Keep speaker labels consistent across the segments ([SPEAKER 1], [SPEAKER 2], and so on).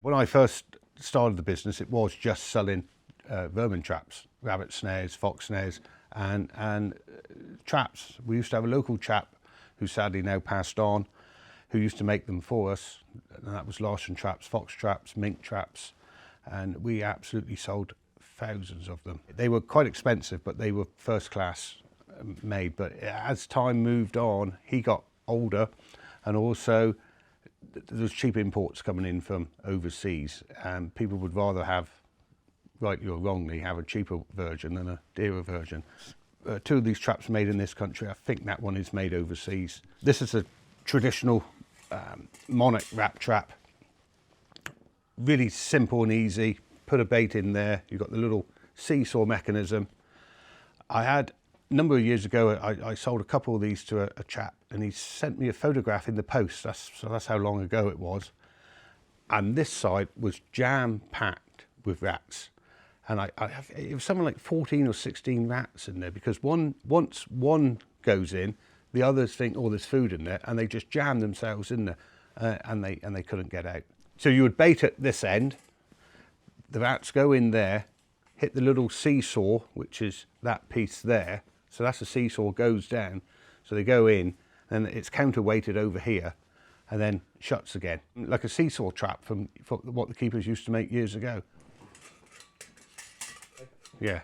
[SPEAKER 1] When I first started the business, it was just selling vermin traps, rabbit snares, fox snares, and traps. We used to have a local chap who sadly now passed on, who used to make them for us, and that was Larson traps, fox traps, mink traps, and we absolutely sold thousands of them. They were quite expensive, but they were first class made. But as time moved on, he got older, and also there was cheap imports coming in from overseas, and people would rather have, rightly or wrongly, have a cheaper version than a dearer version. Two of these traps made in this country. I think that one is made overseas. This is a traditional monarch rat trap. Really simple and easy. Put a bait in there. You've got the little seesaw mechanism. I had, a number of years ago, I sold a couple of these to a chap, and he sent me a photograph in the post. So that's how long ago it was. And this side was jam-packed with rats. And it was something like 14 or 16 rats in there, because once one goes in, the others think, oh, there's food in there, and they just jam themselves in there, and they couldn't get out. So you would bait at this end, the rats go in there, hit the little seesaw, which is that piece there. So that's the seesaw, goes down, so they go in, and it's counterweighted over here, and then shuts again. Like a seesaw trap from what the keepers used to make years ago. Yeah.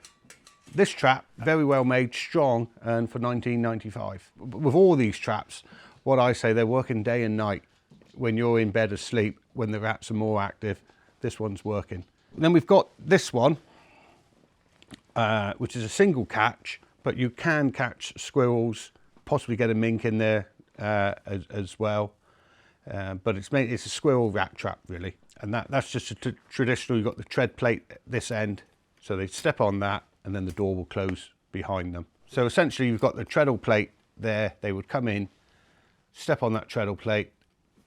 [SPEAKER 1] This trap, very well made, strong, and for 1995. With all these traps, what I say, they're working day and night. When you're in bed asleep, when the rats are more active, this one's working. And then we've got this one, which is a single catch, but you can catch squirrels, possibly get a mink in there as well. But it's a squirrel rat trap, really. And that's just a traditional, you've got the tread plate at this end, so they step on that, and then the door will close behind them. So essentially you've got the treadle plate there, they would come in, step on that treadle plate,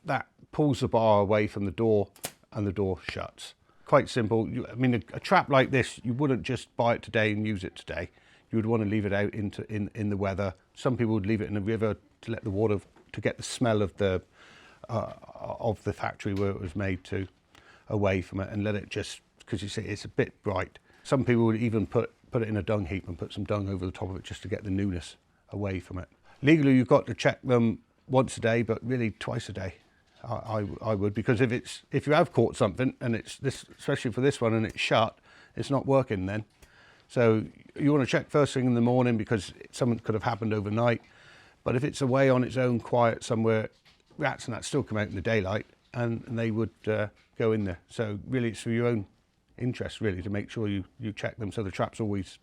[SPEAKER 1] that pulls the bar away from the door, and the door shuts. Quite simple. I mean, a trap like this, you wouldn't just buy it today and use it today. You would want to leave it out in the weather. Some people would leave it in a river to let the water, to get the smell of the factory where it was made to, away from it, and let it just, because you see it's a bit bright. Some people would even put it in a dung heap and put some dung over the top of it just to get the newness away from it. Legally, you've got to check them once a day, but really twice a day. I would, because if you have caught something and it's this, especially for this one, and it's shut, it's not working then. So you want to check first thing in the morning, because something could have happened overnight. But if it's away on its own, quiet somewhere, rats and that still come out in the daylight, and they would go in there. So really, it's for your own interest, really, to make sure you check them so the trap's always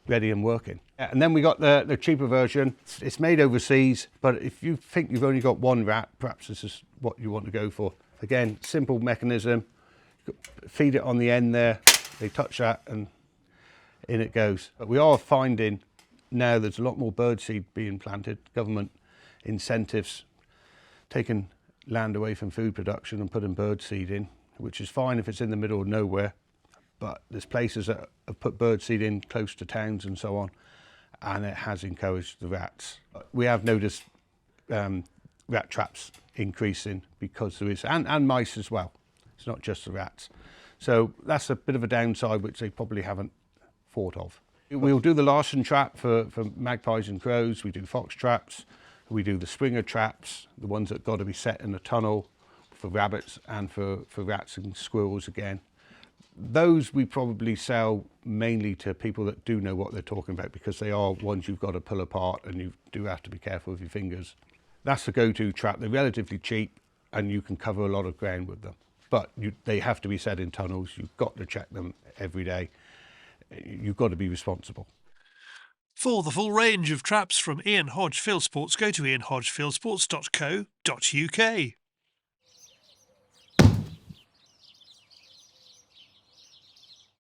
[SPEAKER 1] ready and working. And then we got the cheaper version. It's made overseas, but if you think you've only got one rat, perhaps this is what you want to go for. Again, simple mechanism. Feed it on the end there, they touch that and in it goes. But we are finding now there's a lot more birdseed being planted, government incentives, taking land away from food production and putting birdseed in, which is fine if it's in the middle of nowhere. But there's places that have put birdseed in close to towns and so on, and it has encouraged the rats. We have noticed rat traps increasing because there is, and mice as well. It's not just the rats. So that's a bit of a downside which they probably haven't thought of. We'll do the Larson trap for magpies and crows. We do fox traps. We do the Springer traps, the ones that got to be set in a tunnel for rabbits and for rats and squirrels again. Those we probably sell mainly to people that do know what they're talking about, because they are ones you've got to pull apart and you do have to be careful with your fingers. That's the go-to trap. They're relatively cheap and you can cover a lot of ground with them. But they have to be set in tunnels. You've got to check them every day. You've got to be responsible.
[SPEAKER 2] For the full range of traps from Ian Hodge Fieldsports, go to ianhodgefieldsports.co.uk.